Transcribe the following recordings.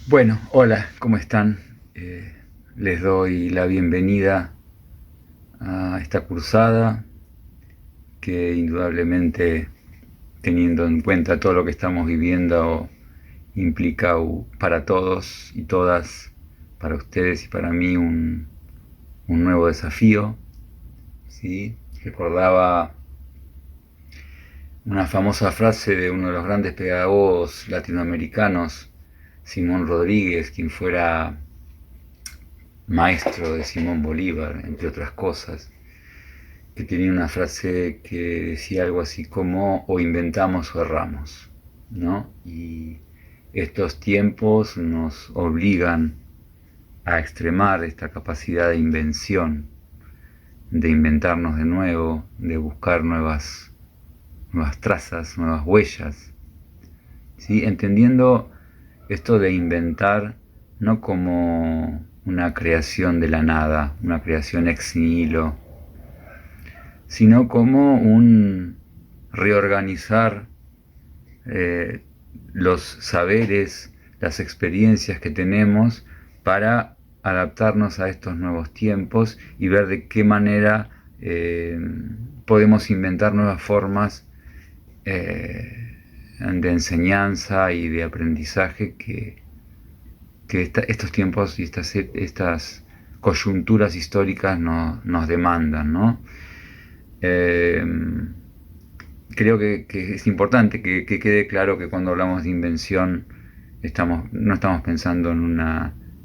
Bueno, hola, ¿cómo están? Les doy la bienvenida a esta cursada que indudablemente, teniendo en cuenta todo lo que estamos viviendo, implica para todos y todas, para ustedes y para mí, un nuevo desafío. ¿Sí? Recordaba una famosa frase de uno de los grandes pedagogos latinoamericanos, Simón Rodríguez, quien fuera maestro de Simón Bolívar, entre otras cosas, que tenía una frase que decía algo así como o inventamos o erramos, ¿no? Y estos tiempos nos obligan a extremar esta capacidad de invención, de inventarnos de nuevo, de buscar nuevas trazas, nuevas huellas, ¿sí? Entendiendo esto de inventar no como una creación de la nada, una creación ex nihilo, sino como un reorganizar eh, los saberes, las experiencias que tenemos para adaptarnos a estos nuevos tiempos y ver de qué manera podemos inventar nuevas formas de enseñanza y de aprendizaje que estos tiempos y estas coyunturas históricas nos demandan, ¿no? Eh, Creo que es importante que quede claro que cuando hablamos de invención no estamos pensando en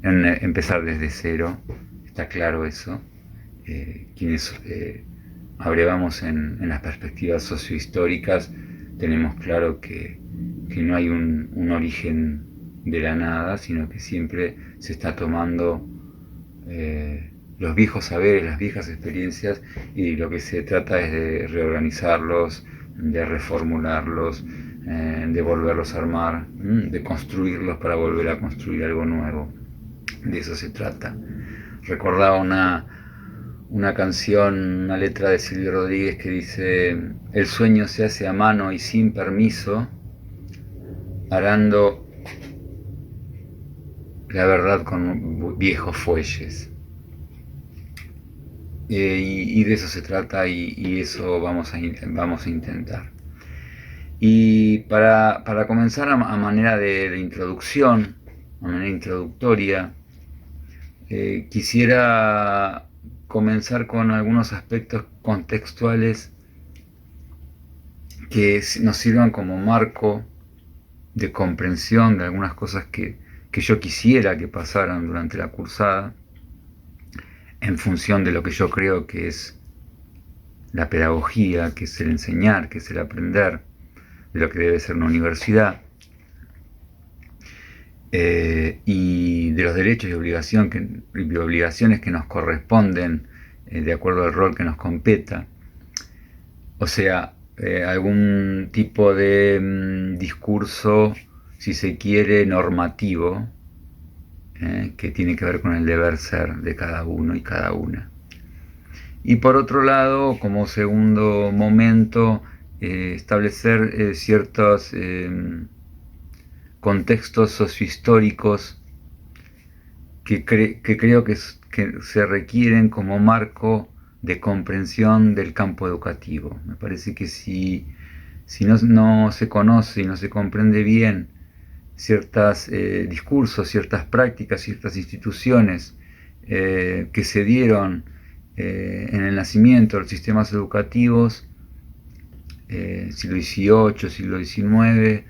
empezar desde cero, está claro eso. Quienes abrevamos en las perspectivas sociohistóricas tenemos claro que no hay un origen de la nada, sino que siempre se está tomando los viejos saberes, las viejas experiencias, y lo que se trata es de reorganizarlos, de reformularlos, de volverlos a armar, de construirlos para volver a construir algo nuevo. De eso se trata. Recordaba una canción, una letra de Silvio Rodríguez que dice: el sueño se hace a mano y sin permiso, arando la verdad con viejos fuelles. Y de eso se trata, y eso vamos a intentar. Y para comenzar a manera de introducción, a manera introductoria, quisiera comenzar con algunos aspectos contextuales que nos sirvan como marco de comprensión de algunas cosas que yo quisiera que pasaran durante la cursada, en función de lo que yo creo que es la pedagogía, que es el enseñar, que es el aprender, de lo que debe ser una universidad, y de los derechos y obligaciones que nos corresponden de acuerdo al rol que nos competa. O sea, algún tipo de discurso, si se quiere, normativo, que tiene que ver con el deber ser de cada uno y cada una. Y por otro lado, como segundo momento, establecer ciertos contextos sociohistóricos que creo que se requieren como marco de comprensión del campo educativo. Me parece que si no se conoce y no se comprende bien ciertos discursos, ciertas prácticas, ciertas instituciones que se dieron en el nacimiento de los sistemas educativos, siglo XVIII, siglo XIX,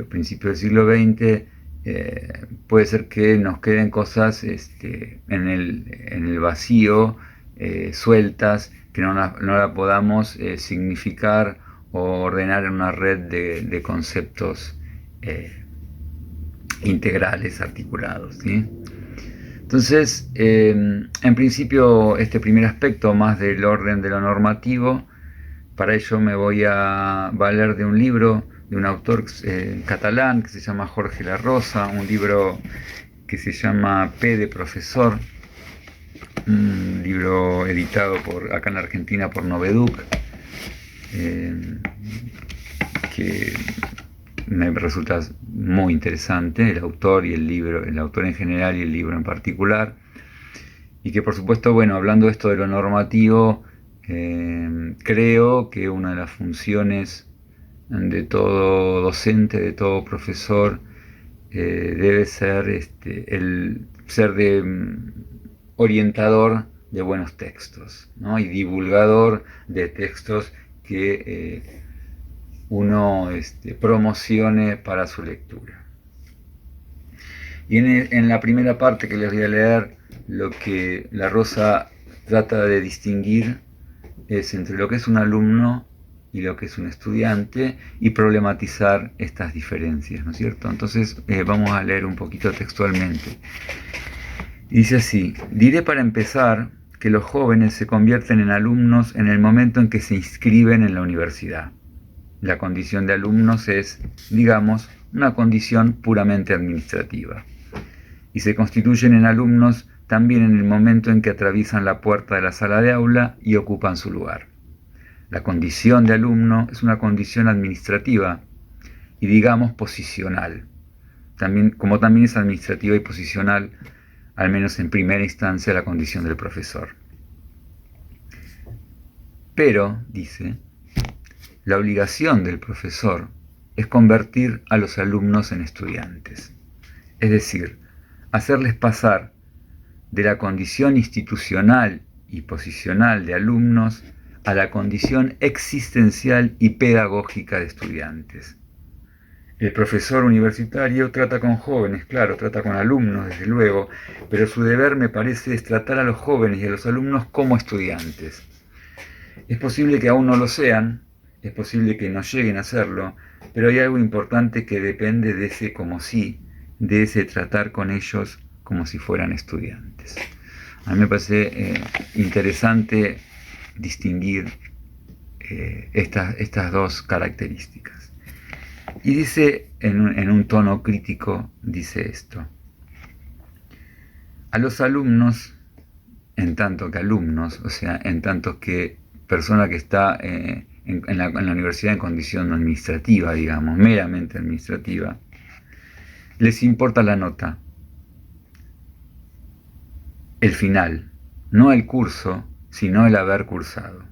principio del siglo XX, puede ser que nos queden cosas en el vacío, sueltas, que no la podamos significar o ordenar en una red de conceptos integrales, articulados, ¿sí? Entonces, en principio, este primer aspecto, más del orden de lo normativo, para ello me voy a valer de un libro de un autor catalán que se llama Jorge La Rosa, un libro que se llama P de Profesor, un libro editado acá en la Argentina por Noveduc, que me resulta muy interesante, el autor y el libro, el autor en general y el libro en particular, y que por supuesto, bueno, hablando esto de lo normativo, creo que una de las funciones de todo docente, de todo profesor, debe ser el ser orientador de buenos textos, ¿no? Y divulgador de textos que uno promocione para su lectura. Y en la primera parte que les voy a leer, lo que La Rosa trata de distinguir es entre lo que es un alumno y lo que es un estudiante, y problematizar estas diferencias, ¿no es cierto? Entonces vamos a leer un poquito textualmente. Dice así: diré para empezar que los jóvenes se convierten en alumnos en el momento en que se inscriben en la universidad. La condición de alumnos es, digamos, una condición puramente administrativa. Y se constituyen en alumnos también en el momento en que atraviesan la puerta de la sala de aula y ocupan su lugar. La condición de alumno es una condición administrativa y, digamos, posicional. Como también es administrativa y posicional, al menos en primera instancia, la condición del profesor. Pero, dice, la obligación del profesor es convertir a los alumnos en estudiantes, es decir, hacerles pasar de la condición institucional y posicional de alumnos a la condición existencial y pedagógica de estudiantes. El profesor universitario trata con jóvenes, claro, trata con alumnos, desde luego, pero su deber, me parece, es tratar a los jóvenes y a los alumnos como estudiantes. Es posible que aún no lo sean, es posible que no lleguen a serlo, pero hay algo importante que depende de ese como sí, de ese tratar con ellos como si fueran estudiantes. A mí me parece interesante distinguir estas dos características. Y dice, en un tono crítico, dice esto: a los alumnos, en tanto que alumnos, o sea, en tanto que persona que está en la universidad en condición administrativa, digamos, meramente administrativa, les importa la nota, el final, no el curso, sino el haber cursado.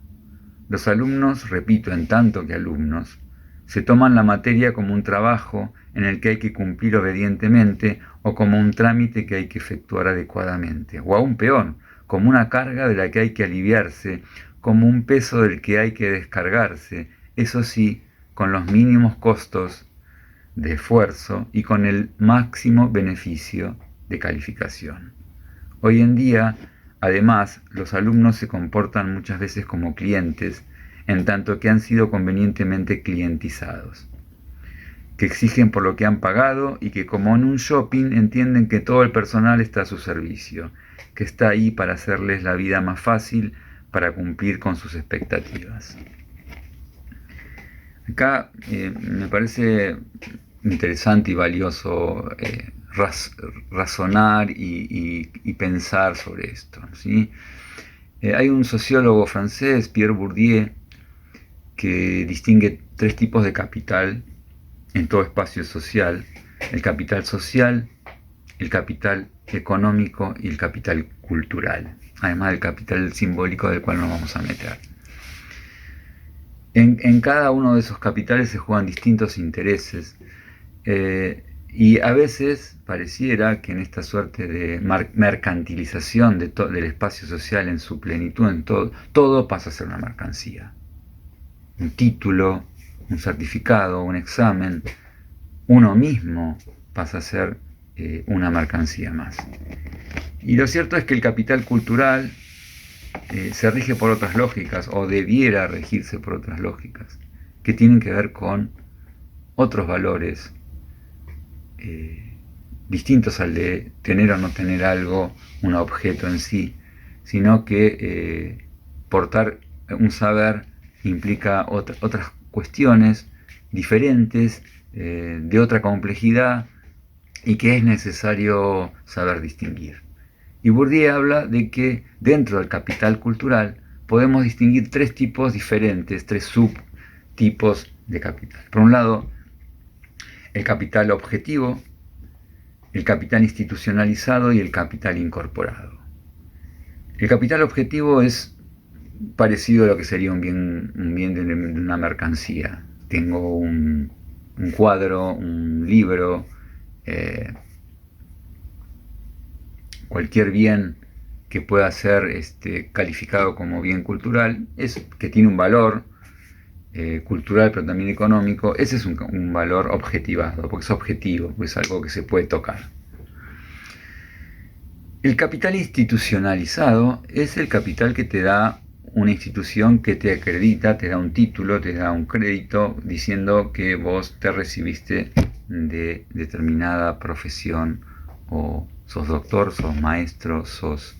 Los alumnos, repito, en tanto que alumnos, se toman la materia como un trabajo en el que hay que cumplir obedientemente, o como un trámite que hay que efectuar adecuadamente, o aún peor, como una carga de la que hay que aliviarse, como un peso del que hay que descargarse, eso sí, con los mínimos costos de esfuerzo y con el máximo beneficio de calificación. Hoy en día, además, los alumnos se comportan muchas veces como clientes, en tanto que han sido convenientemente clientizados, que exigen por lo que han pagado y que, como en un shopping, entienden que todo el personal está a su servicio, que está ahí para hacerles la vida más fácil, para cumplir con sus expectativas. Acá me parece interesante y valioso razonar y pensar sobre esto, ¿sí? Hay un sociólogo francés, Pierre Bourdieu, que distingue tres tipos de capital en todo espacio social: el capital social, el capital económico y el capital cultural, además del capital simbólico del cual nos vamos a meter. En cada uno de esos capitales se juegan distintos intereses, y a veces pareciera que en esta suerte de mercantilización del espacio social en su plenitud, todo pasa a ser una mercancía. Un título, un certificado, un examen, uno mismo pasa a ser una mercancía más. Y lo cierto es que el capital cultural se rige por otras lógicas, o debiera regirse por otras lógicas, que tienen que ver con otros valores distintos al de tener o no tener algo, un objeto en sí, sino que portar un saber implica otras cuestiones diferentes, de otra complejidad, y que es necesario saber distinguir. Y Bourdieu habla de que dentro del capital cultural podemos distinguir tres tipos diferentes, tres subtipos de capital. Por un lado, el capital objetivo, el capital institucionalizado y el capital incorporado. El capital objetivo es parecido a lo que sería un bien de una mercancía. Tengo un cuadro, un libro, cualquier bien que pueda ser calificado como bien cultural, que tiene un valor cultural pero también económico. Ese es un valor objetivado, porque es objetivo, porque es algo que se puede tocar. El capital institucionalizado es el capital que te da una institución que te acredita, te da un título, te da un crédito diciendo que vos te recibiste de determinada profesión, o sos doctor, sos maestro, sos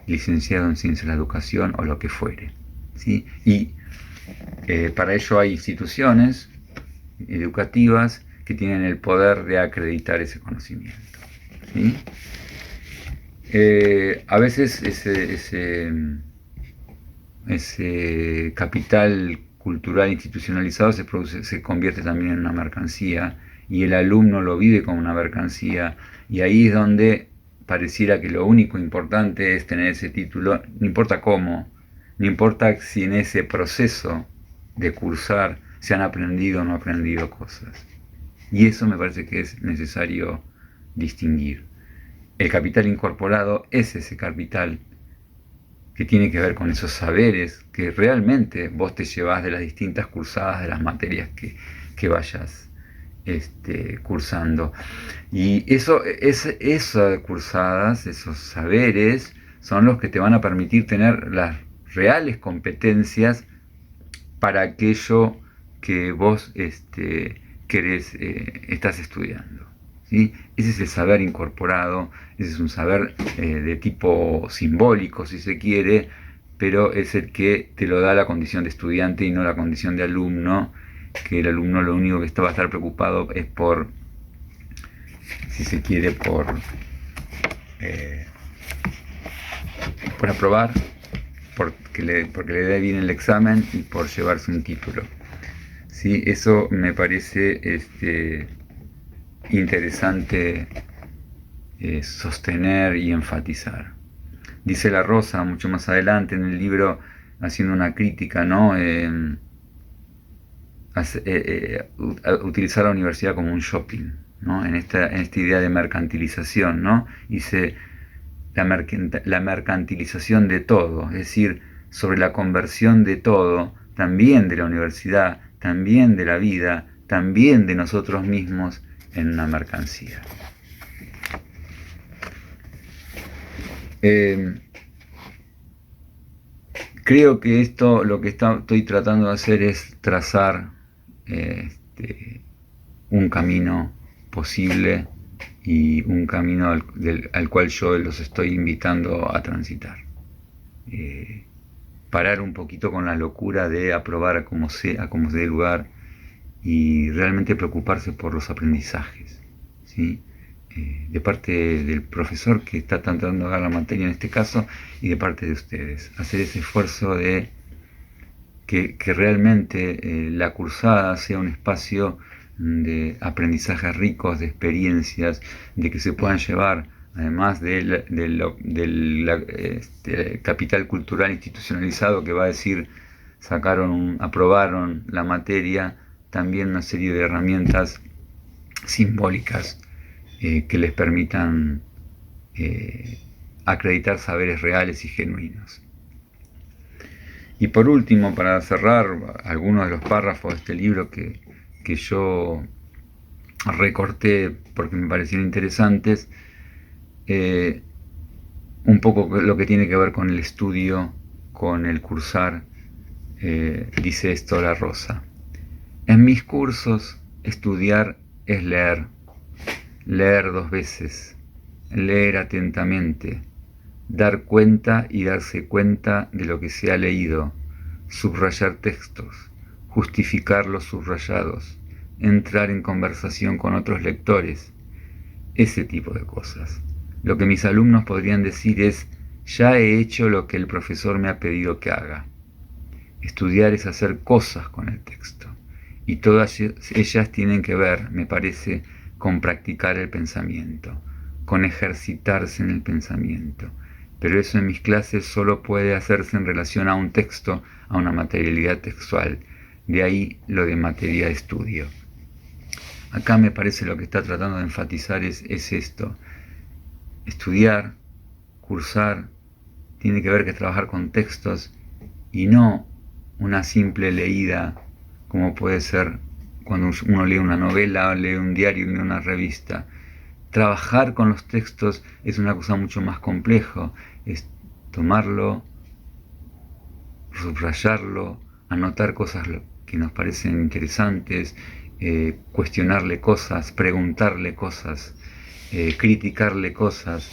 licenciado en ciencias de la educación o lo que fuere, ¿sí? Y para ello hay instituciones educativas que tienen el poder de acreditar ese conocimiento, ¿sí? A veces ese capital cultural institucionalizado se convierte también en una mercancía, y el alumno lo vive como una mercancía, y ahí es donde pareciera que lo único importante es tener ese título, no importa cómo, no importa si en ese proceso de cursar se han aprendido o no aprendido cosas. Y eso me parece que es necesario distinguir. El capital incorporado es ese capital que tiene que ver con esos saberes que realmente vos te llevás de las distintas cursadas de las materias que vayas cursando. Y esas cursadas, esos saberes, son los que te van a permitir tener las reales competencias para aquello que vos estás estudiando, ¿sí? Ese es el saber incorporado, ese es un saber de tipo simbólico, si se quiere, pero es el que te lo da la condición de estudiante y no la condición de alumno, que el alumno lo único que va a estar preocupado es por, si se quiere, por aprobar, porque le dé bien el examen y por llevarse un título. ¿Sí? Eso me parece interesante sostener y enfatizar. Dice La Rosa mucho más adelante en el libro, haciendo una crítica, ¿no? Utilizar la universidad como un shopping, ¿no? En esta idea de mercantilización, ¿no? Dice la mercantilización de todo, es decir, sobre la conversión de todo, también de la universidad, también de la vida, también de nosotros mismos, en una mercancía. Creo que esto, lo que estoy tratando de hacer es trazar un camino posible y un camino al cual yo los estoy invitando a transitar. Parar un poquito con la locura de aprobar a como dé lugar, y realmente preocuparse por los aprendizajes, ¿sí? De parte del profesor que está tratando de dar la materia en este caso, y de parte de ustedes. Hacer ese esfuerzo de que realmente la cursada sea un espacio de aprendizajes ricos, de experiencias, de que se puedan llevar, además del capital cultural institucionalizado que va a decir aprobaron la materia, también una serie de herramientas simbólicas que les permitan acreditar saberes reales y genuinos. Y por último, para cerrar, algunos de los párrafos de este libro que yo recorté porque me parecieron interesantes, un poco lo que tiene que ver con el estudio, con el cursar. Dice esto La Rosa: en mis cursos, estudiar es leer 2 veces, leer atentamente, dar cuenta y darse cuenta de lo que se ha leído, subrayar textos, justificar los subrayados, entrar en conversación con otros lectores, ese tipo de cosas. Lo que mis alumnos podrían decir es: ya he hecho lo que el profesor me ha pedido que haga. Estudiar es hacer cosas con el texto, y todas ellas tienen que ver, me parece, con practicar el pensamiento, con ejercitarse en el pensamiento. Pero eso en mis clases solo puede hacerse en relación a un texto, a una materialidad textual. De ahí lo de materia de estudio. Acá me parece lo que está tratando de enfatizar es esto. Estudiar, cursar, tiene que ver que trabajar con textos y no una simple leída como puede ser cuando uno lee una novela, lee un diario, lee una revista. Trabajar con los textos es una cosa mucho más compleja, es tomarlo, subrayarlo, anotar cosas que nos parecen interesantes, cuestionarle cosas, preguntarle cosas, criticarle cosas,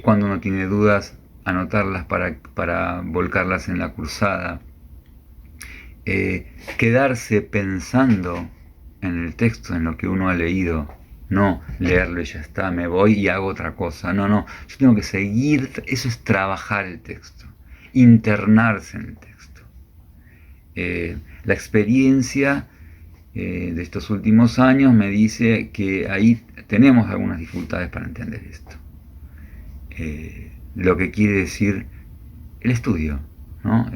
cuando uno tiene dudas, anotarlas para volcarlas en la cursada, quedarse pensando en el texto, en lo que uno ha leído, no leerlo y ya está, me voy y hago otra cosa, no, yo tengo que seguir, eso es trabajar el texto, internarse en el texto. La experiencia de estos últimos años me dice que ahí tenemos algunas dificultades para entender esto. Lo que quiere decir el estudio, ¿no?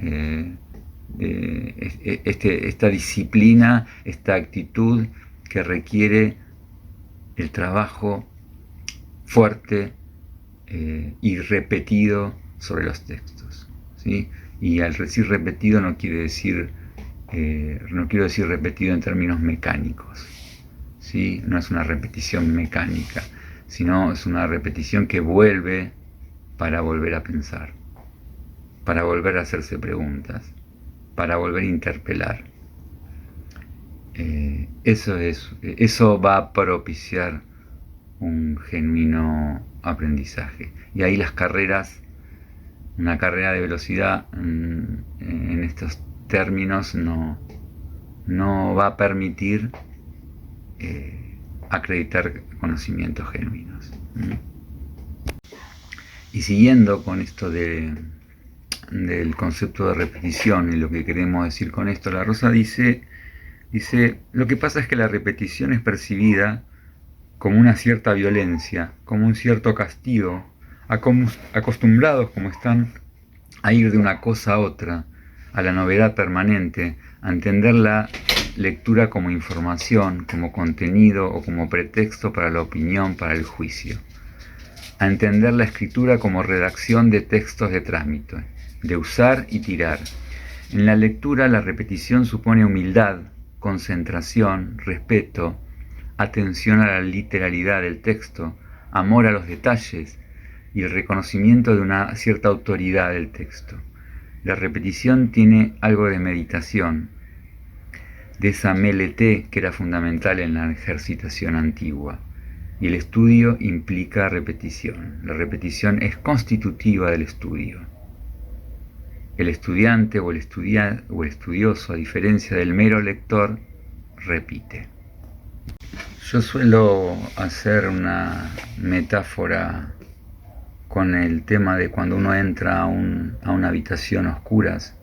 Esta disciplina, esta actitud que requiere el trabajo fuerte y repetido sobre los textos, ¿sí? Y al decir repetido no quiero decir repetido en términos mecánicos, ¿sí? No es una repetición mecánica, sino es una repetición que vuelve para volver a pensar, para volver a hacerse preguntas, para volver a interpelar. Eso va a propiciar un genuino aprendizaje. Y ahí las carreras, una carrera de velocidad en estos términos no va a permitir acreditar conocimientos genuinos. Y siguiendo con esto del concepto de repetición y lo que queremos decir con esto, la Rosa dice, lo que pasa es que la repetición es percibida como una cierta violencia, como un cierto castigo, acostumbrados como están a ir de una cosa a otra, a la novedad permanente, a entender la lectura como información, como contenido o como pretexto para la opinión, para el juicio, a entender la escritura como redacción de textos de trámite, de usar y tirar. En la lectura la repetición supone humildad, concentración, respeto, atención a la literalidad del texto, amor a los detalles y el reconocimiento de una cierta autoridad del texto. La repetición tiene algo de meditación, de esa meleté que era fundamental en la ejercitación antigua. Y el estudio implica repetición. La repetición es constitutiva del estudio. El estudiante o el estudioso, a diferencia del mero lector, repite. Yo suelo hacer una metáfora con el tema de cuando uno entra a una habitación a oscuras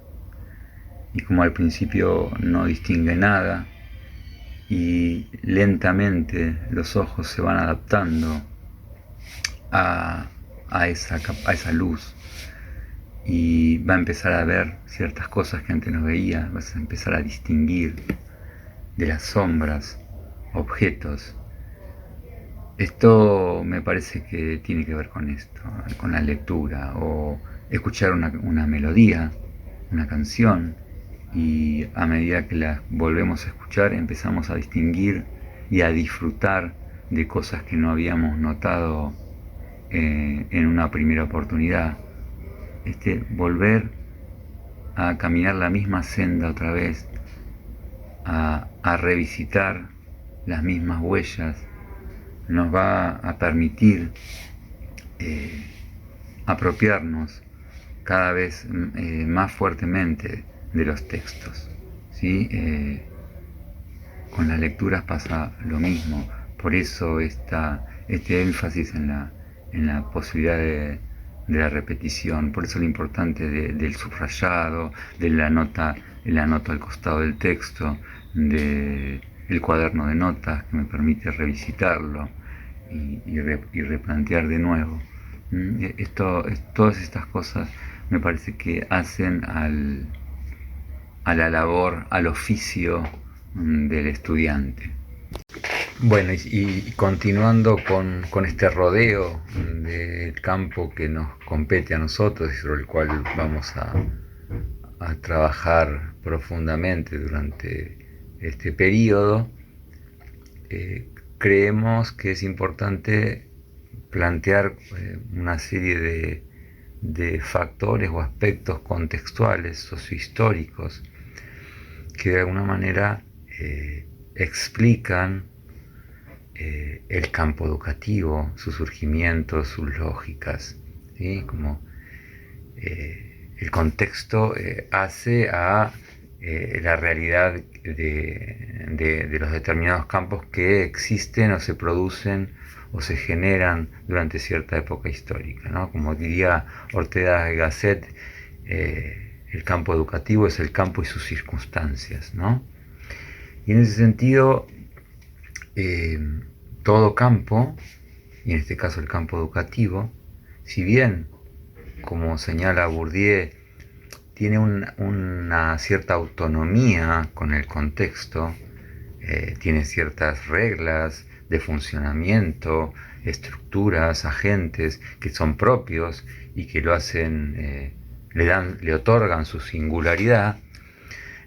y como al principio no distingue nada y lentamente los ojos se van adaptando a esa luz y va a empezar a ver ciertas cosas que antes no veía, vas a empezar a distinguir de las sombras, objetos. Esto me parece que tiene que ver con esto, con la lectura o escuchar una melodía, una canción, y a medida que la volvemos a escuchar empezamos a distinguir y a disfrutar de cosas que no habíamos notado en una primera oportunidad. Volver a caminar la misma senda otra vez, a revisitar las mismas huellas, nos va a permitir apropiarnos cada vez más fuertemente de los textos, ¿sí? Con las lecturas pasa lo mismo, por eso este énfasis en la posibilidad la repetición. Por eso lo importante del subrayado, de la nota al costado del texto, del cuaderno de notas que me permite revisitarlo y replantear de nuevo. Todas estas cosas me parece que hacen a la labor, al oficio del estudiante. Bueno, y continuando con este rodeo del campo que nos compete a nosotros y sobre el cual vamos a trabajar profundamente durante este periodo, creemos que es importante plantear una serie de factores o aspectos contextuales, sociohistóricos, que de alguna manera explican el campo educativo, su surgimiento, sus lógicas, ¿sí? Como el contexto hace a la realidad de los determinados campos que existen o se producen o se generan durante cierta época histórica, ¿no? Como diría Ortega y Gasset, el campo educativo es el campo y sus circunstancias, ¿no? Y en ese sentido, todo campo, y en este caso el campo educativo, si bien, como señala Bourdieu, tiene una cierta autonomía con el contexto, tiene ciertas reglas de funcionamiento, estructuras, agentes que son propios y que lo hacen, le otorgan su singularidad.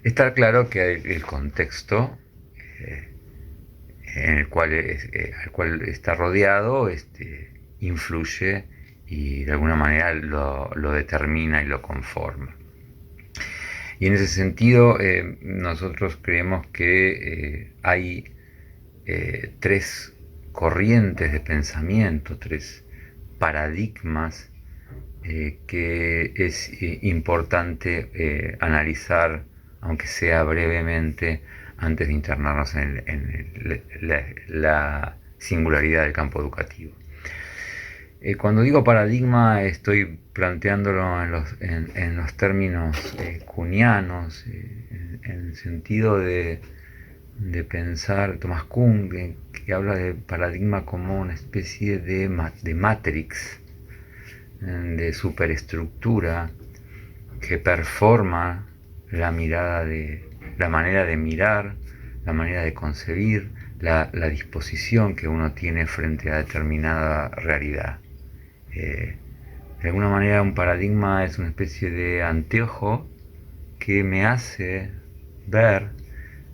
Está claro que el contexto al cual está rodeado influye y de alguna manera lo determina y lo conforma. Y en ese sentido nosotros creemos que hay tres corrientes de pensamiento, tres paradigmas que es importante analizar, aunque sea brevemente, antes de internarnos en la singularidad del campo educativo. Cuando digo paradigma estoy planteándolo en los términos kuhnianos, en el sentido de pensar, Thomas Kuhn, que habla de paradigma como una especie de matrix, de superestructura que performa la manera de mirar, la manera de concebir, la disposición que uno tiene frente a determinada realidad. De alguna manera un paradigma es una especie de anteojo que me hace ver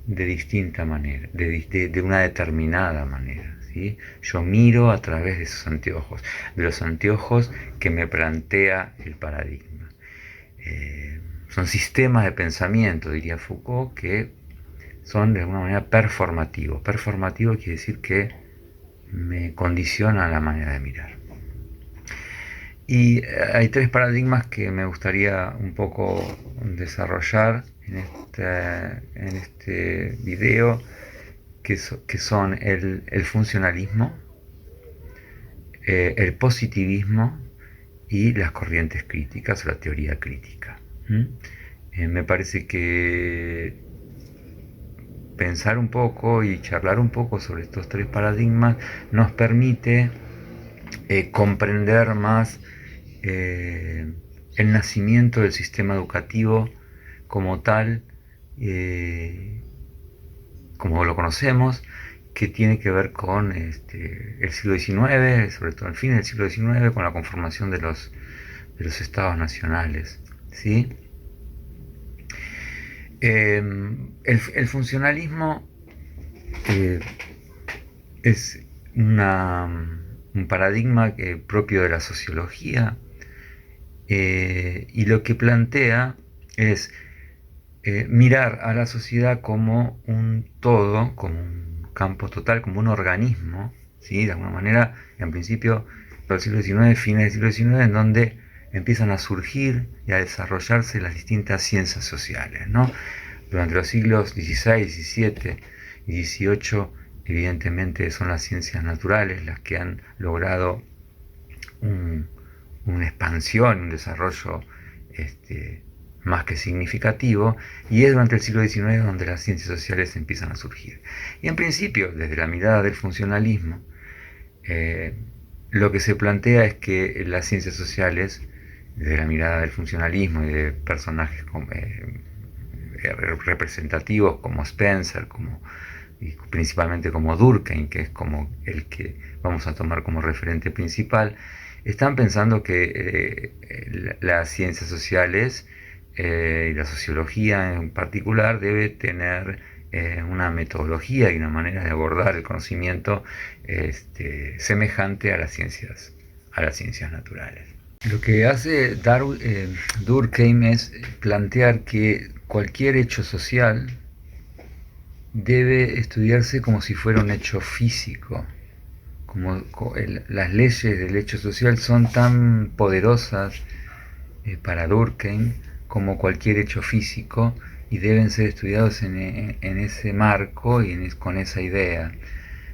de distinta manera, de una determinada manera, ¿sí? Yo miro a través de esos anteojos, de los anteojos que me plantea el paradigma. Son sistemas de pensamiento, diría Foucault, que son de alguna manera performativos. Performativo quiere decir que me condiciona la manera de mirar. Y hay tres paradigmas que me gustaría un poco desarrollar en este video, que son el funcionalismo, el positivismo y las corrientes críticas o la teoría crítica. Me parece que pensar un poco y charlar un poco sobre estos tres paradigmas nos permite comprender más el nacimiento del sistema educativo como tal, como lo conocemos, que tiene que ver con el siglo XIX, sobre todo al fin del siglo XIX, con la conformación de los estados nacionales, ¿sí? El funcionalismo es un paradigma propio de la sociología, y lo que plantea es mirar a la sociedad como un todo, como un campo total, como un organismo, ¿sí? De alguna manera, en principio, del siglo XIX, fines del siglo XIX, en donde empiezan a surgir y a desarrollarse las distintas ciencias sociales, ¿no? Durante los siglos XVI, XVII y XVIII, evidentemente son las ciencias naturales las que han logrado una expansión, un desarrollo más que significativo, y es durante el siglo XIX donde las ciencias sociales empiezan a surgir. Y en principio, desde la mirada del funcionalismo, lo que se plantea es que las ciencias sociales, desde la mirada del funcionalismo y de personajes representativos como Spencer, y principalmente como Durkheim, que es como el que vamos a tomar como referente principal, están pensando que las ciencias sociales y la sociología en particular debe tener una metodología y una manera de abordar el conocimiento semejante a las ciencias naturales. Lo que hace Durkheim es plantear que cualquier hecho social debe estudiarse como si fuera un hecho físico. Las leyes del hecho social son tan poderosas para Durkheim como cualquier hecho físico, y deben ser estudiados en ese marco y con esa idea.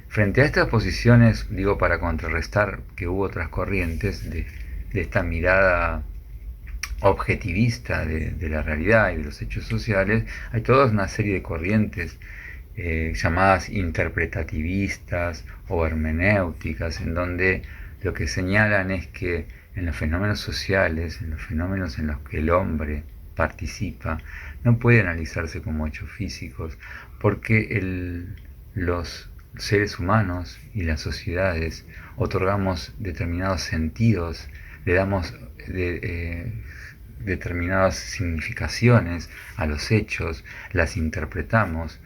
Frente a estas posiciones, digo, para contrarrestar que hubo otras corrientes de esta mirada objetivista de la realidad y de los hechos sociales, hay toda una serie de corrientes llamadas interpretativistas o hermenéuticas, en donde lo que señalan es que en los fenómenos sociales, en los fenómenos en los que el hombre participa, no puede analizarse como hechos físicos, porque los seres humanos y las sociedades otorgamos determinados sentidos, le damos determinadas significaciones a los hechos, las interpretamos,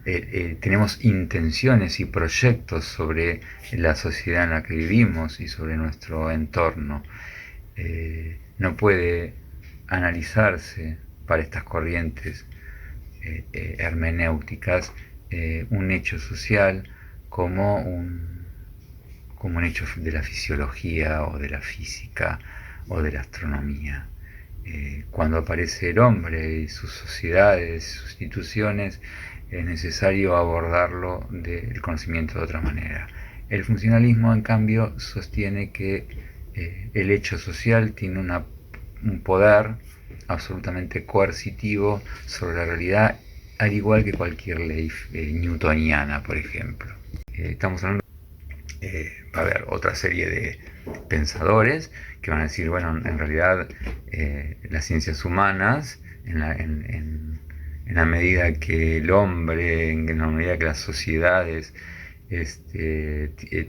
tenemos intenciones y proyectos sobre la sociedad en la que vivimos y sobre nuestro entorno. No puede analizarse para estas corrientes hermenéuticas un hecho social como un hecho de la fisiología o de la física o de la astronomía. Cuando aparece el hombre y sus sociedades, sus instituciones, es necesario abordarlo del conocimiento de otra manera. El funcionalismo, en cambio, sostiene que el hecho social tiene un poder absolutamente coercitivo sobre la realidad, al igual que cualquier ley newtoniana, por ejemplo. Estamos hablando va a haber otra serie de pensadores que van a decir, bueno, en realidad las ciencias humanas, en la medida que el hombre, en la medida que las sociedades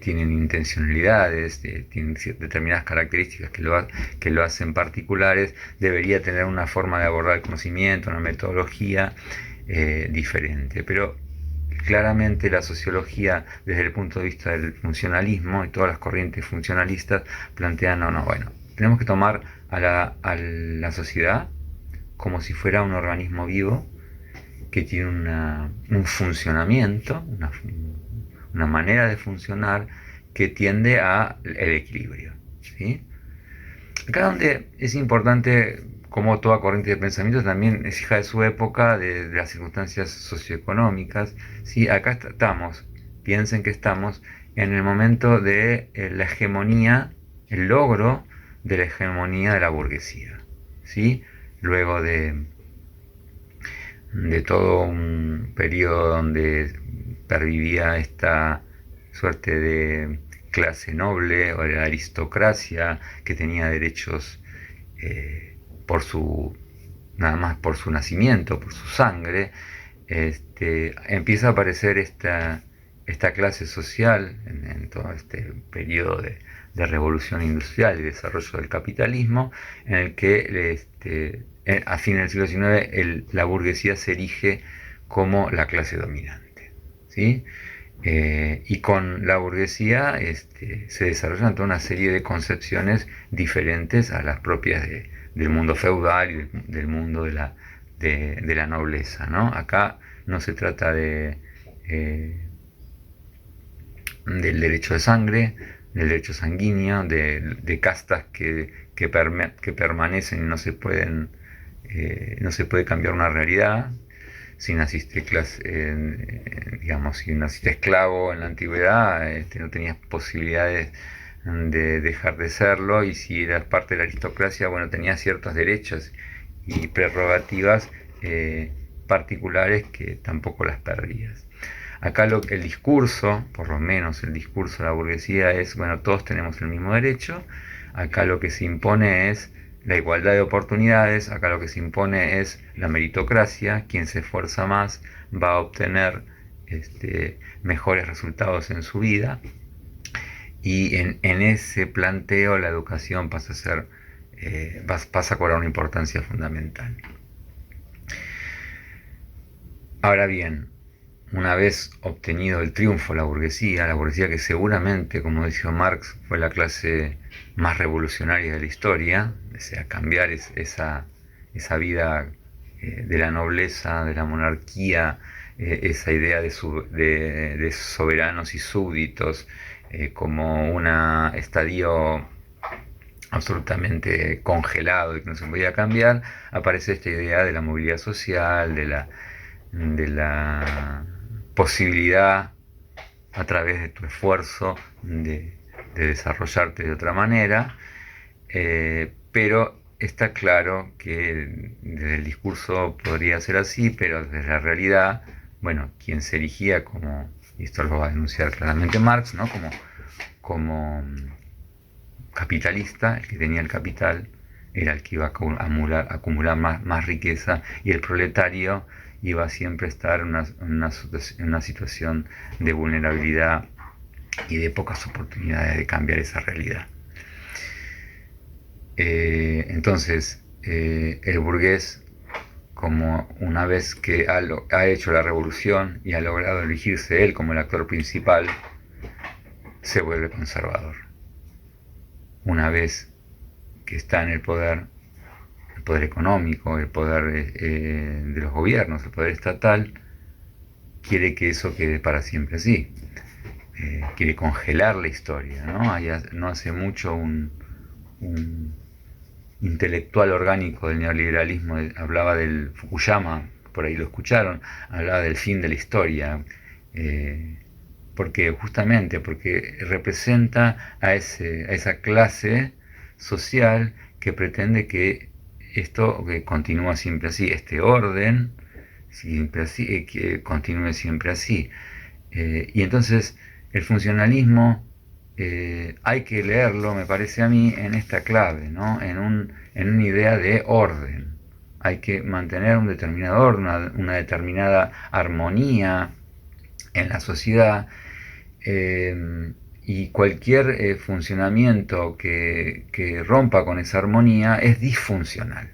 tienen intencionalidades, tienen determinadas características que lo hacen particulares, debería tener una forma de abordar el conocimiento, una metodología diferente. Pero claramente la sociología, desde el punto de vista del funcionalismo y todas las corrientes funcionalistas, plantean, bueno, tenemos que tomar a la sociedad como si fuera un organismo vivo que tiene un funcionamiento, una manera de funcionar que tiende al equilibrio, ¿sí? Acá donde es importante, como toda corriente de pensamiento, también es hija de su época, de las circunstancias socioeconómicas, ¿sí? Acá piensen que estamos en el momento de la hegemonía, el logro de la hegemonía de la burguesía, ¿sí? Luego de todo un periodo donde pervivía esta suerte de clase noble o de la aristocracia que tenía derechos nada más por su nacimiento, por su sangre, empieza a aparecer esta clase social en todo este periodo de revolución industrial y desarrollo del capitalismo, en el que a fines del siglo XIX la burguesía se erige como la clase dominante, ¿sí? Y con la burguesía se desarrollan toda una serie de concepciones diferentes a las propias del mundo feudal y del mundo de la nobleza, ¿no? Acá no se trata del derecho de sangre, del derecho sanguíneo, de castas que permanecen y no se puede cambiar una realidad. Si naciste si naciste esclavo en la antigüedad, no tenías posibilidades de dejar de serlo, y si eras parte de la aristocracia, bueno, tenías ciertos derechos y prerrogativas particulares que tampoco las perdías. Acá el discurso, por lo menos el discurso de la burguesía es, bueno, todos tenemos el mismo derecho. Acá lo que se impone es la igualdad de oportunidades. Acá lo que se impone es la meritocracia. Quien se esfuerza más va a obtener mejores resultados en su vida. Y en ese planteo la educación pasa a ser, pasa a cobrar una importancia fundamental. Ahora bien, una vez obtenido el triunfo la burguesía que seguramente, como dijo Marx, fue la clase más revolucionaria de la historia, o sea, cambiar esa vida de la nobleza, de la monarquía, esa idea de soberanos y súbditos, como un estadio absolutamente congelado y que no se podía cambiar. Aparece esta idea de la movilidad social, de la posibilidad a través de tu esfuerzo de desarrollarte de otra manera, pero está claro que desde el discurso podría ser así, pero desde la realidad, bueno, quien se erigía como, y esto lo va a denunciar claramente Marx, ¿no? como capitalista, el que tenía el capital, era el que iba a acumular más riqueza, y el proletario iba siempre a estar en una situación de vulnerabilidad y de pocas oportunidades de cambiar esa realidad. Entonces, el burgués, como una vez que ha hecho la revolución y ha logrado elegirse él como el actor principal, se vuelve conservador. Una vez que está en el poder económico, el poder de los gobiernos, el poder estatal, quiere que eso quede para siempre así. Quiere congelar la historia, ¿no? No hace mucho un intelectual orgánico del neoliberalismo hablaba del Fukuyama, por ahí lo escucharon, hablaba del fin de la historia, porque representa a esa clase social que pretende que esto que continúa siempre así, este orden siempre así, que continúe siempre así. Y entonces el funcionalismo hay que leerlo, me parece a mí, en esta clave, ¿no? En una idea de orden. Hay que mantener un determinado orden, una determinada armonía en la sociedad, y cualquier funcionamiento que rompa con esa armonía es disfuncional.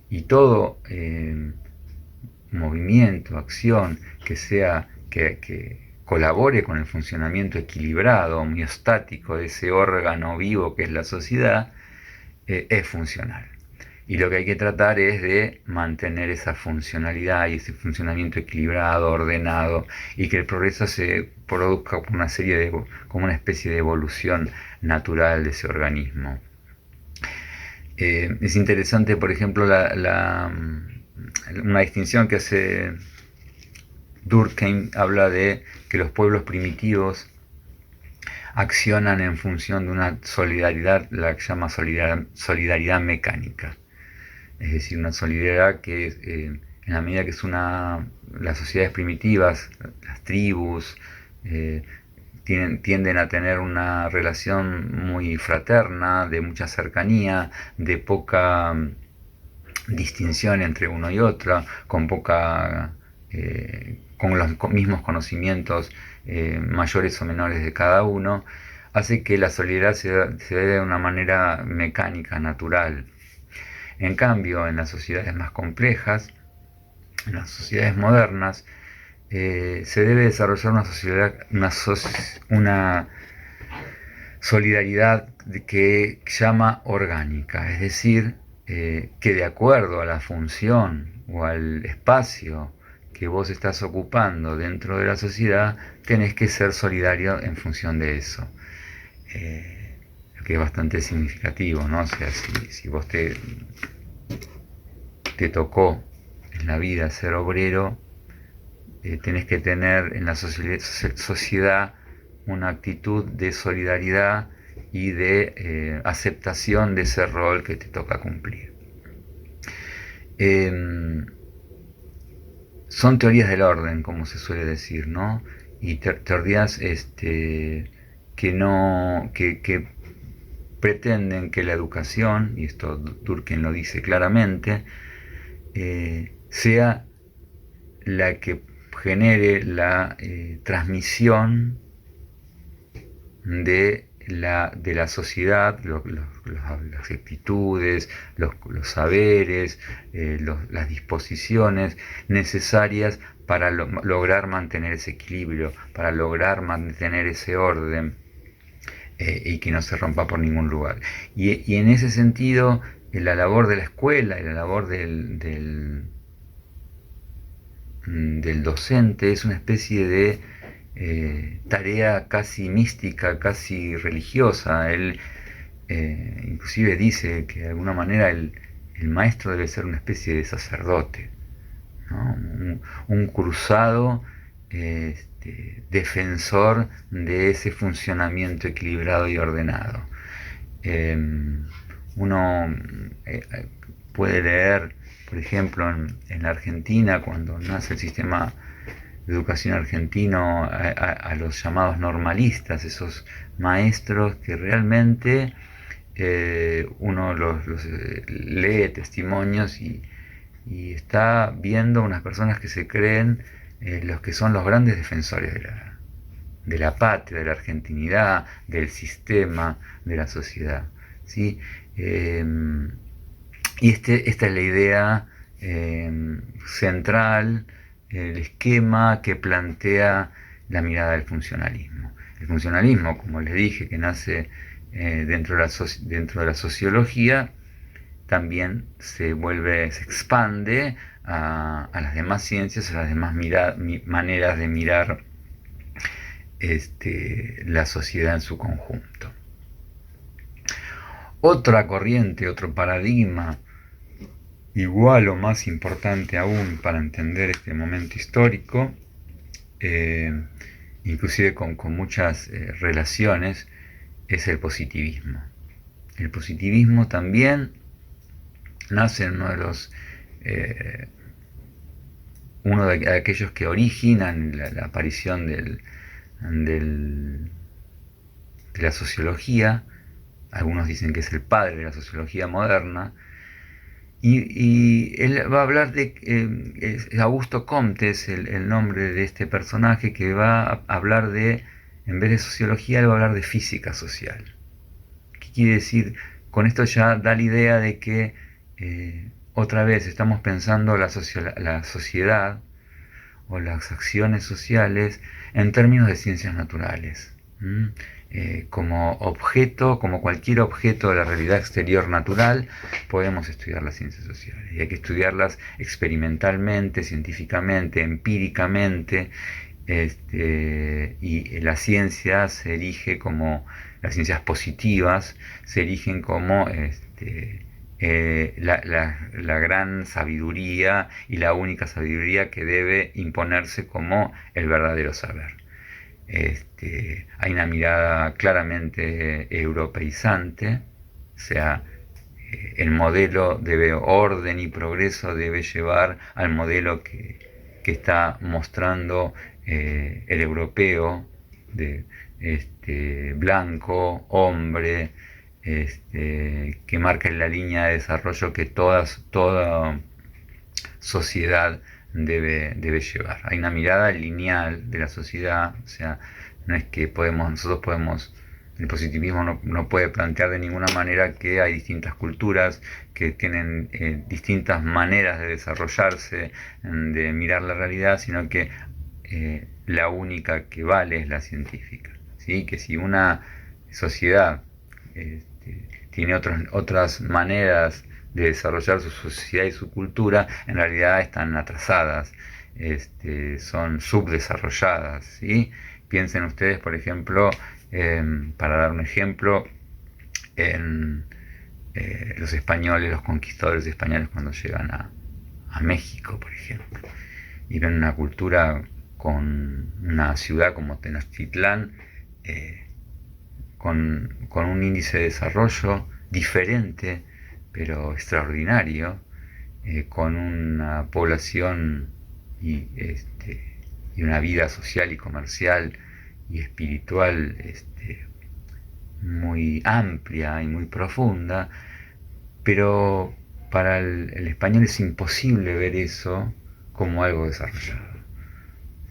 Y todo movimiento, acción que colabore con el funcionamiento equilibrado, homeostático de ese órgano vivo que es la sociedad, es funcional. Y lo que hay que tratar es de mantener esa funcionalidad y ese funcionamiento equilibrado, ordenado, y que el progreso se produzca como una especie de evolución natural de ese organismo. Es interesante, por ejemplo, una distinción que hace Durkheim. Habla de que los pueblos primitivos accionan en función de una solidaridad, la que llama solidaridad mecánica. Es decir, una solidaridad que en la medida que las sociedades primitivas, las tribus, tienden a tener una relación muy fraterna, de mucha cercanía, de poca distinción entre uno y otro, con los mismos conocimientos mayores o menores de cada uno, hace que la solidaridad se dé de una manera mecánica, natural. En cambio, en las sociedades más complejas, en las sociedades modernas, se debe desarrollar una solidaridad que llama orgánica, es decir, que de acuerdo a la función o al espacio que vos estás ocupando dentro de la sociedad, tenés que ser solidario en función de eso. Lo que es bastante significativo, ¿no? O sea, si vos te tocó en la vida ser obrero, tenés que tener en la sociedad una actitud de solidaridad y de aceptación de ese rol que te toca cumplir. Son teorías del orden, como se suele decir, ¿no? Y teorías que no que pretenden que la educación, y esto Durkheim lo dice claramente, sea la que genere la transmisión de la sociedad, las actitudes, los saberes, las disposiciones necesarias para lograr mantener ese equilibrio, para lograr mantener ese orden, y que no se rompa por ningún lugar. Y en ese sentido, la labor de la escuela y la labor del docente es una especie de tarea casi mística, casi religiosa. Él inclusive dice que de alguna manera el maestro debe ser una especie de sacerdote, ¿no? Un cruzado defensor de ese funcionamiento equilibrado y ordenado. Uno puede leer, por ejemplo, en la Argentina, cuando nace el sistema de educación argentino, a los llamados normalistas, esos maestros que realmente uno los lee testimonios y está viendo unas personas que se creen los que son los grandes defensores de la patria, de la argentinidad, del sistema, de la sociedad, ¿sí? Y esta es la idea central, el esquema que plantea la mirada del funcionalismo. El funcionalismo, como les dije, que nace dentro de la sociología, también se expande a las demás ciencias, a las demás maneras de mirar la sociedad en su conjunto. Otra corriente, otro paradigma, igual o más importante aún para entender este momento histórico, inclusive con muchas relaciones, es el positivismo. El positivismo también nace en uno de aquellos que originan la aparición de la sociología. Algunos dicen que es el padre de la sociología moderna, y él va a hablar de Augusto Comte, es el nombre de este personaje, que va a hablar de, en vez de sociología, él va a hablar de física social. ¿Qué quiere decir? Con esto ya da la idea de que otra vez estamos pensando la sociedad o las acciones sociales en términos de ciencias naturales. Como objeto, como cualquier objeto de la realidad exterior natural, podemos estudiar las ciencias sociales. Y hay que estudiarlas experimentalmente, científicamente, empíricamente. Y la ciencia se erige como, las ciencias positivas se erigen como la gran sabiduría y la única sabiduría que debe imponerse como el verdadero saber. Hay una mirada claramente europeizante, o sea, el modelo de orden y progreso debe llevar al modelo que está mostrando el europeo, blanco, hombre, que marca la línea de desarrollo que toda sociedad debe llevar. Hay una mirada lineal de la sociedad, o sea, no es que nosotros podemos, el positivismo no puede plantear de ninguna manera que hay distintas culturas que tienen distintas maneras de desarrollarse, de mirar la realidad, sino que la única que vale es la científica, ¿sí? Que si una sociedad tiene otras maneras de desarrollar su sociedad y su cultura, en realidad están atrasadas, son subdesarrolladas, ¿sí? Piensen ustedes, por ejemplo, para dar un ejemplo, en los españoles, los conquistadores españoles cuando llegan a México, por ejemplo, y ven una cultura con una ciudad como Tenochtitlán, con un índice de desarrollo diferente, pero extraordinario, con una población y una vida social y comercial y espiritual muy amplia y muy profunda, pero para el español es imposible ver eso como algo desarrollado.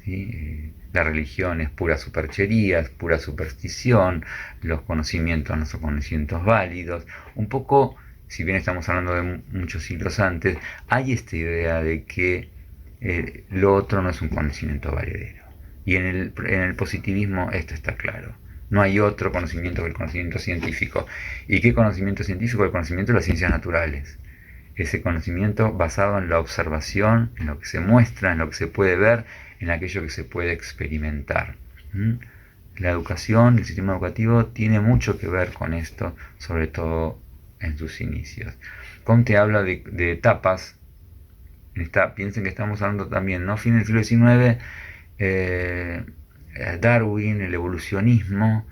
¿Sí? La religión es pura superchería, es pura superstición, los conocimientos no son conocimientos válidos. Un poco, si bien estamos hablando de muchos siglos antes, hay esta idea de que lo otro no es un conocimiento valedero. Y en el positivismo esto está claro. No hay otro conocimiento que el conocimiento científico. ¿Y qué conocimiento científico? El conocimiento de las ciencias naturales. Ese conocimiento basado en la observación, en lo que se muestra, en lo que se puede ver, en aquello que se puede experimentar. La educación, el sistema educativo tiene mucho que ver con esto, sobre todo en sus inicios. Comte habla de etapas. Piensen que estamos hablando también, ¿no? Fin del siglo XIX, Darwin, el evolucionismo,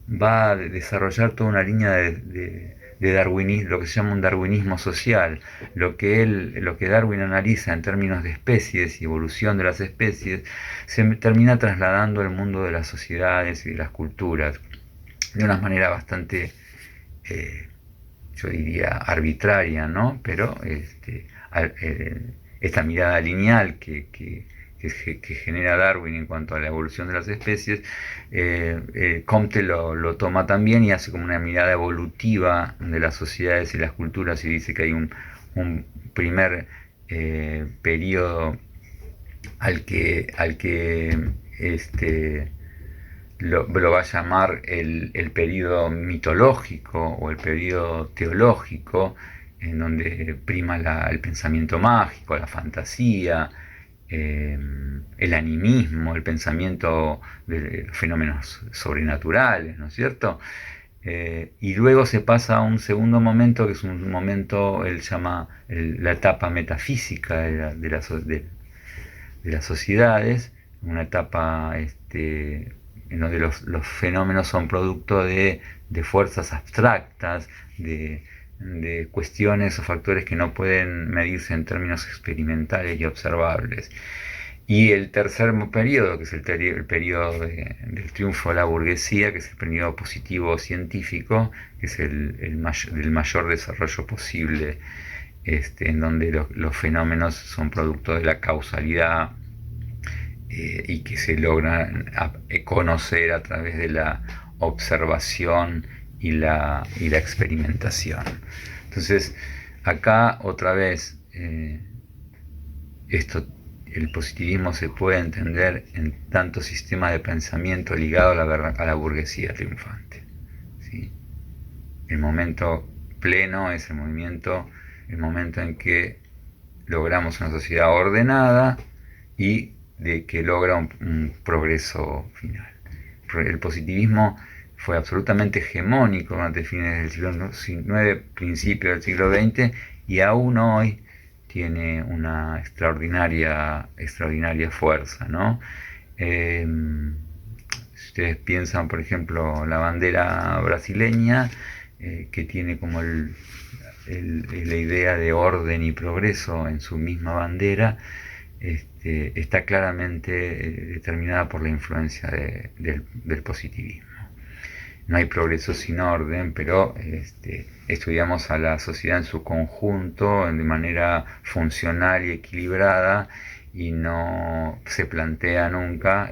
va a desarrollar toda una línea de darwinismo, lo que se llama un darwinismo social, lo que Darwin analiza en términos de especies y evolución de las especies, se termina trasladando al mundo de las sociedades y de las culturas de una manera bastante, yo diría, arbitraria, ¿no? Pero esta mirada lineal que genera Darwin en cuanto a la evolución de las especies, Comte lo toma también y hace como una mirada evolutiva de las sociedades y las culturas y dice que hay un primer periodo al que lo va a llamar el periodo mitológico o el periodo teológico, en donde prima el pensamiento mágico, la fantasía, el animismo, el pensamiento de fenómenos sobrenaturales, ¿no es cierto? Y luego se pasa a un segundo momento, que es un momento, él llama la etapa metafísica de las sociedades, una etapa en donde los fenómenos son producto de fuerzas abstractas, de cuestiones o factores que no pueden medirse en términos experimentales y observables. Y el tercer periodo, que es el periodo del triunfo de la burguesía, que es el periodo positivo científico, que es el mayor desarrollo posible, en donde los fenómenos son producto de la causalidad y que se logran conocer a través de la observación y la experimentación. Entonces, acá otra vez, el positivismo se puede entender en tanto sistema de pensamiento ligado a la burguesía triunfante. ¿Sí? El momento pleno es el momento en que logramos una sociedad ordenada y de que logra un progreso final. El positivismo fue absolutamente hegemónico durante fines del siglo XIX, principios del siglo XX, y aún hoy tiene una extraordinaria fuerza, ¿no? Si ustedes piensan, por ejemplo, la bandera brasileña, que tiene como la idea de orden y progreso en su misma bandera, está claramente determinada por la influencia del positivismo. No hay progreso sin orden, pero estudiamos a la sociedad en su conjunto de manera funcional y equilibrada y no se plantea nunca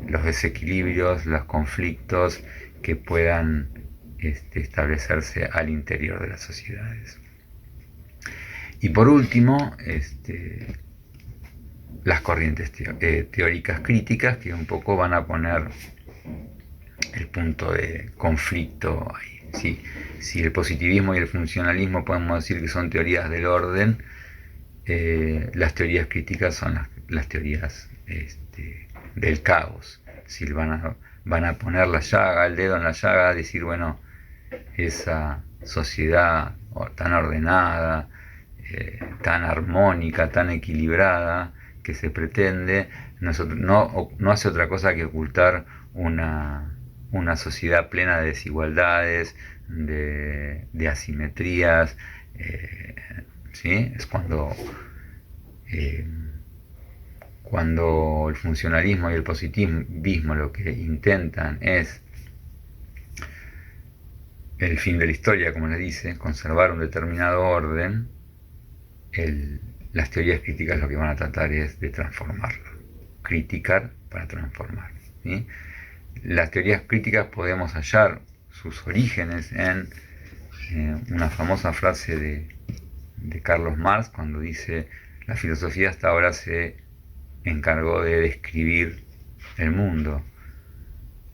los desequilibrios, los conflictos que puedan establecerse al interior de las sociedades. Y por último, las corrientes teóricas críticas, que un poco van a poner el punto de conflicto ahí. Si el positivismo y el funcionalismo podemos decir que son teorías del orden, las teorías críticas son las teorías del caos. Si van a poner el dedo en la llaga, decir, bueno, esa sociedad tan ordenada, tan armónica, tan equilibrada que se pretende, no hace otra cosa que ocultar una sociedad plena de desigualdades, de asimetrías. ¿Sí? Es eh, cuando el funcionalismo y el positivismo lo que intentan es el fin de la historia, como le dice, conservar un determinado orden. Las teorías críticas lo que van a tratar es de transformarlo, criticar para transformar, ¿sí? Las teorías críticas podemos hallar sus orígenes en una famosa frase de Carlos Marx, cuando dice: la filosofía hasta ahora se encargó de describir el mundo,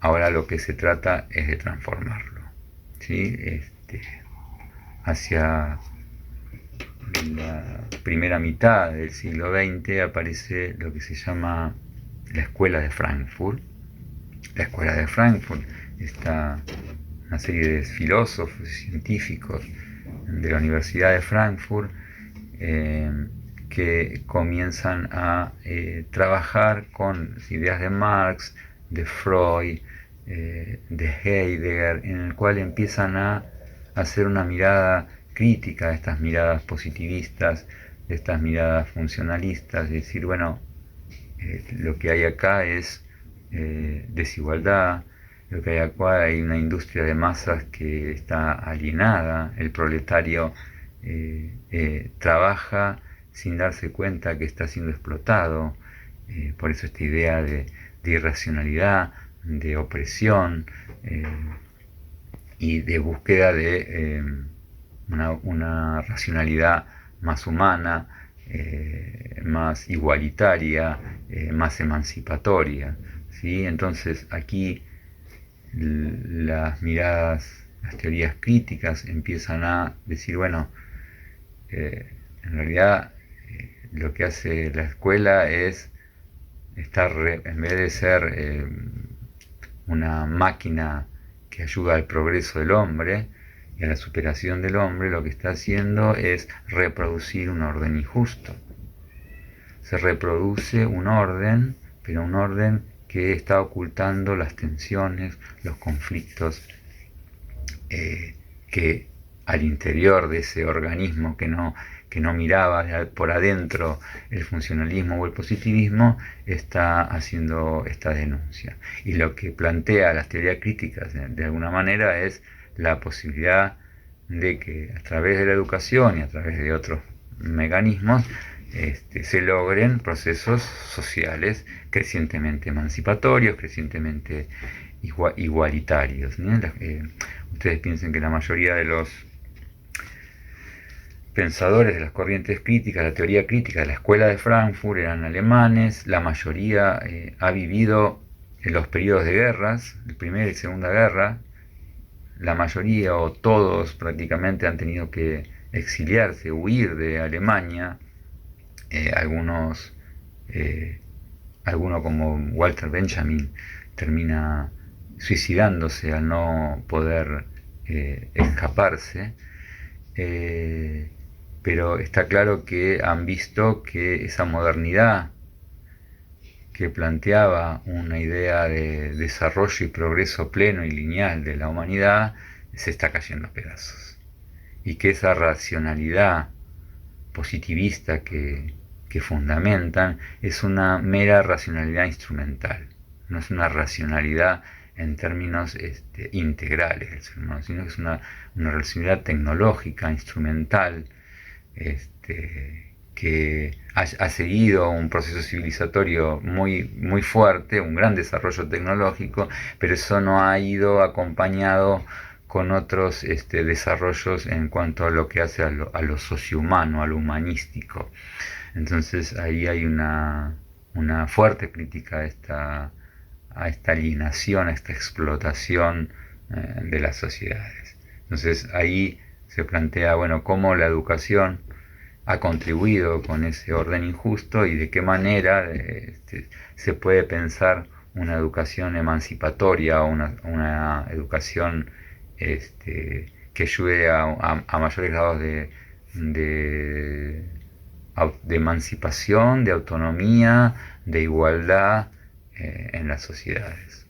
ahora lo que se trata es de transformarlo, ¿sí? Hacia la primera mitad del siglo XX aparece lo que se llama la Escuela de Frankfurt. La Escuela de Frankfurt está una serie de filósofos y científicos de la Universidad de Frankfurt que comienzan a trabajar con las ideas de Marx, de Freud, de Heidegger, en el cual empiezan a hacer una mirada crítica de estas miradas positivistas, de estas miradas funcionalistas, y decir, bueno, lo que hay acá es desigualdad, lo que hay acá hay una industria de masas que está alienada, el proletario trabaja sin darse cuenta que está siendo explotado, por eso esta idea de irracionalidad, de opresión y de búsqueda de una racionalidad más humana, más igualitaria, más emancipatoria, ¿sí? Entonces aquí las miradas, las teorías críticas empiezan a decir, bueno, en realidad lo que hace la escuela es estar, en vez de ser una máquina que ayuda al progreso del hombre y a la superación del hombre, lo que está haciendo es reproducir un orden injusto. Se reproduce un orden, pero un orden que está ocultando las tensiones, los conflictos que al interior de ese organismo que no miraba por adentro el funcionalismo o el positivismo, está haciendo esta denuncia. Y lo que plantea las teorías críticas de alguna manera es la posibilidad de que a través de la educación y a través de otros mecanismos se logren procesos sociales crecientemente emancipatorios, crecientemente igualitarios, ¿no? Ustedes piensen que la mayoría de los pensadores de las corrientes críticas, la teoría crítica de la Escuela de Frankfurt eran alemanes, la mayoría ha vivido en los periodos de guerras, la Primera y Segunda Guerra, la mayoría o todos prácticamente han tenido que exiliarse, huir de Alemania, algunos alguno como Walter Benjamin termina suicidándose al no poder escaparse, pero está claro que han visto que esa modernidad que planteaba una idea de desarrollo y progreso pleno y lineal de la humanidad se está cayendo a pedazos, y que esa racionalidad positivista que fundamentan es una mera racionalidad instrumental, no es una racionalidad en términos integrales del ser humano, sino que es una racionalidad tecnológica, instrumental, que ha seguido un proceso civilizatorio muy fuerte, un gran desarrollo tecnológico, pero eso no ha ido acompañado con otros desarrollos en cuanto a lo que hace a lo sociohumano, a lo humanístico. Entonces ahí hay una fuerte crítica a esta alienación, a esta explotación de las sociedades. Entonces ahí se plantea, bueno, cómo la educación ha contribuido con ese orden injusto y de qué manera se puede pensar una educación emancipatoria o una educación que ayude a mayores grados de emancipación, de autonomía, de igualdad en las sociedades.